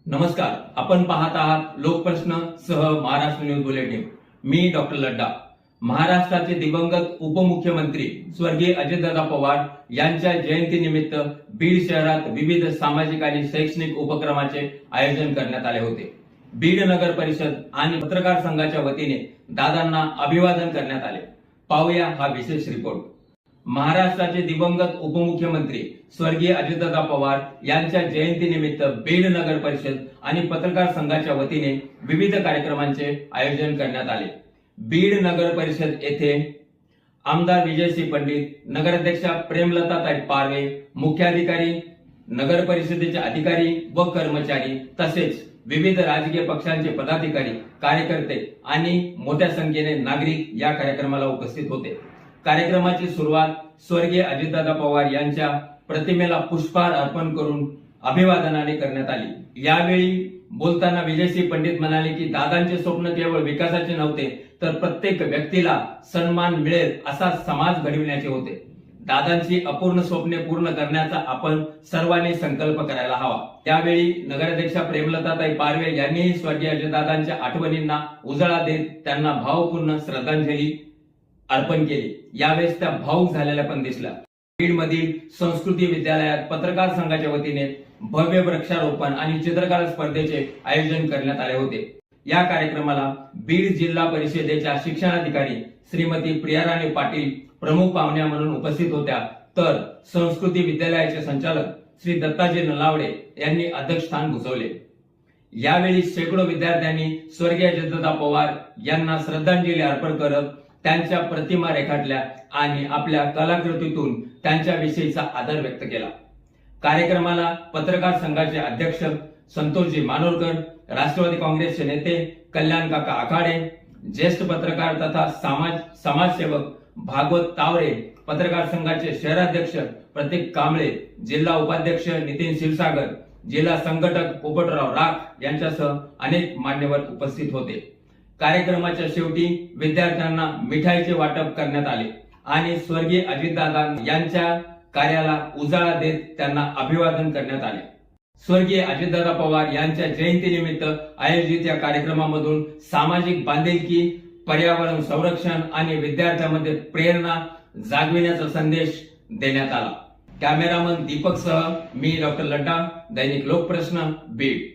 नमस्कार, आपण पाहत आहात लोकप्रश्न सह महाराष्ट्र न्यूज बुलेटिन। मी डॉक्टर लड्डा। महाराष्ट्राचे दिवंगत उपमुख्यमंत्री स्वर्गीय अजितदादा पवार यांच्या जयंतीनिमित्त बीड शहरात विविध सामाजिक आणि शैक्षणिक उपक्रमाचे आयोजन करण्यात आले होते। बीड नगर परिषद आणि पत्रकार संघाच्या वतीने दादांना अभिवादन करण्यात आले। पाहूया हा विशेष रिपोर्ट। महाराष्ट्राचे दिवंगत उपमुख्यमंत्री स्वर्गीय अजितदादा पवार यांच्या जयंतीनिमित्त बीड नगर परिषद आणि पत्रकार संघाच्या वतीने विविध कार्यक्रमांचे आयोजन करण्यात आले। बीड नगर परिषद येथे आमदार विजयसिंह पंडित, नगराध्यक्षा प्रेमलताताई पारवे, मुख्याधिकारी, नगर परिषदेचे अधिकारी व कर्मचारी तसेच विविध राजकीय पक्षांचे पदाधिकारी, कार्यकर्ते आणि मोठ्या संख्येने नागरिक या कार्यक्रमाला उपस्थित होते। कार्यक्रमाची सुरुवात स्वर्गीय अजितदादा पवार यांच्या प्रतिमेला पुष्पहार अर्पण करून अभिवादनाने करण्यात आली। यावेळी बोलताना विजयसिंह पंडित म्हणाले की दादांचे स्वप्न केवळ विकासाचे नव्हते, तर प्रत्येक व्यक्तीला सन्मान मिळेल असा समाज घडविण्याचे होते। दादांची अपूर्ण स्वप्ने पूर्ण करण्याचा आपण सर्वांनी संकल्प करायला हवा। त्यावेळी नगराध्यक्षा प्रेमलताताई पारवे यांनीही स्वर्गीय अजितदादांच्या आठवणींना उजाळा देत त्यांना भावपूर्ण श्रद्धांजली अर्पण केली। यावेळेस त्या भाऊक झालेल्या पण दिसल्या। बीड मधील संस्कृती विद्यालयात पत्रकार संघाच्या वतीने भव्य वृक्षारोपण आणि चित्रकला स्पर्धेचे आयोजन करण्यात आले होते। या कार्यक्रमाला बीड जिल्हा परिषदेच्या शिक्षणाधिकारी श्रीमती प्रियाराणी पाटील प्रमुख पाहुण्या म्हणून उपस्थित होत्या, तर संस्कृती विद्यालयाचे संचालक श्री दत्ताजी नलावडे यांनी अध्यक्षस्थान भूषवले। यावेळी शेकडो विद्यार्थ्यांनी स्वर्गीय अजितदादा पवार यांना श्रद्धांजली अर्पण करत त्यांच्या प्रतिमा रेखाटल्या आणि आपल्या कलाकृतीतून त्यांच्याविषयीचा आदर व्यक्त केला। कार्यक्रमाला पत्रकार संघाचे अध्यक्ष संतोषजी मानोरकर, राष्ट्रवादी काँग्रेसचे नेते कल्याण काका आखाडे, ज्येष्ठ पत्रकार तथा समाजसेवक भागवत तावरे, पत्रकार संघाचे शहराध्यक्ष प्रतीक कांबळे, जिल्हा उपाध्यक्ष नितीन क्षीरसागर, जिल्हा संघटक पोपटराव राख यांच्यासह अनेक मान्यवर उपस्थित होते। कार्यक्रमाच्या शेवटी विद्यार्थ्यांना मिठाईचे वाटप करण्यात आले आणि स्वर्गीय अजितदादा यांच्या कार्याला उजाळा देत त्यांना अभिवादन करण्यात आले। स्वर्गीय अजितदादा पवार यांच्या जयंतीनिमित्त आयोजित या कार्यक्रमामधून सामाजिक बांधिलकी, पर्यावरण संरक्षण आणि विद्यार्थ्यांमध्ये प्रेरणा जागविण्याचा संदेश देण्यात आला। कॅमेरामन दीपक सह मी डॉक्टर लड्डा, दैनिक लोकप्रश्न, बीड।